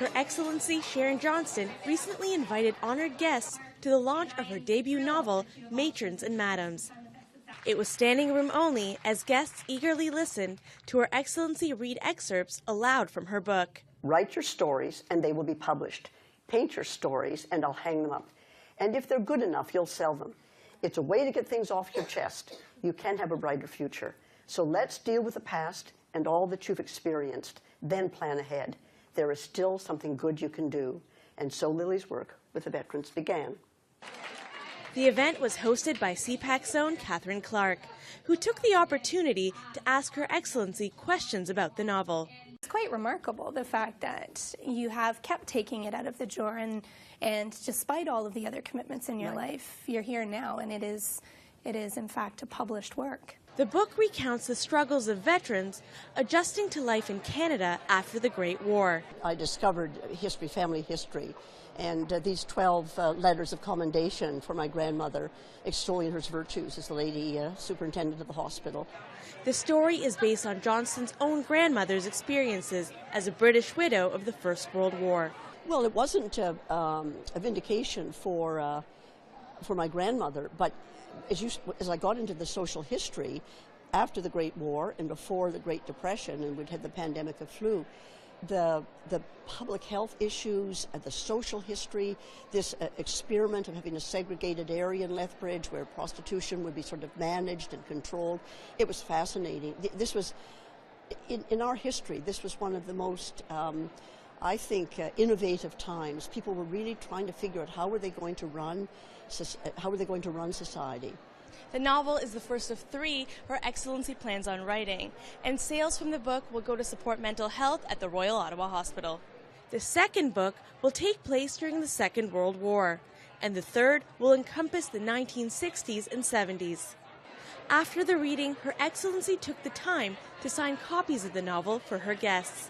Her Excellency Sharon Johnston recently invited honored guests to the launch of her debut novel, Matrons Madams. It was standing room only as guests eagerly listened to Her Excellency read excerpts aloud from her book. Write your stories and they will be published. Paint your stories and I'll hang them up. And if they're good enough, you'll sell them. It's a way to get things off your chest. You can have a brighter future. So let's deal with the past and all that you've experienced, then plan ahead. There is still something good you can do. And so Lily's work with the veterans began. The event was hosted by CPAC's own Catherine Clark, who took the opportunity to ask Her Excellency questions about the novel. It's quite remarkable, the fact that you have kept taking it out of the drawer, and despite all of the other commitments in your life, you're here now, and it is in fact a published work. The book recounts the struggles of veterans adjusting to life in Canada after the Great War. I discovered history, family history, and these 12 letters of commendation for my grandmother, extolling her virtues as the lady superintendent of the hospital. The story is based on Johnston's own grandmother's experiences as a British widow of the First World War. Well, it wasn't a vindication for my grandmother, but as I got into the social history after the Great War and before the Great Depression, and we'd had the pandemic of flu, the public health issues, the social history, this experiment of having a segregated area in Lethbridge where prostitution would be sort of managed and controlled, it was fascinating. This was, in our history, this was one of the most, I think, innovative times. People were really trying to figure out how were they going to run society. The novel is the first of 3 Her Excellency plans on writing, and sales from the book will go to support mental health at the Royal Ottawa Hospital. The second book will take place during the Second World War, and the third will encompass the 1960s and 70s. After the reading, Her Excellency took the time to sign copies of the novel for her guests.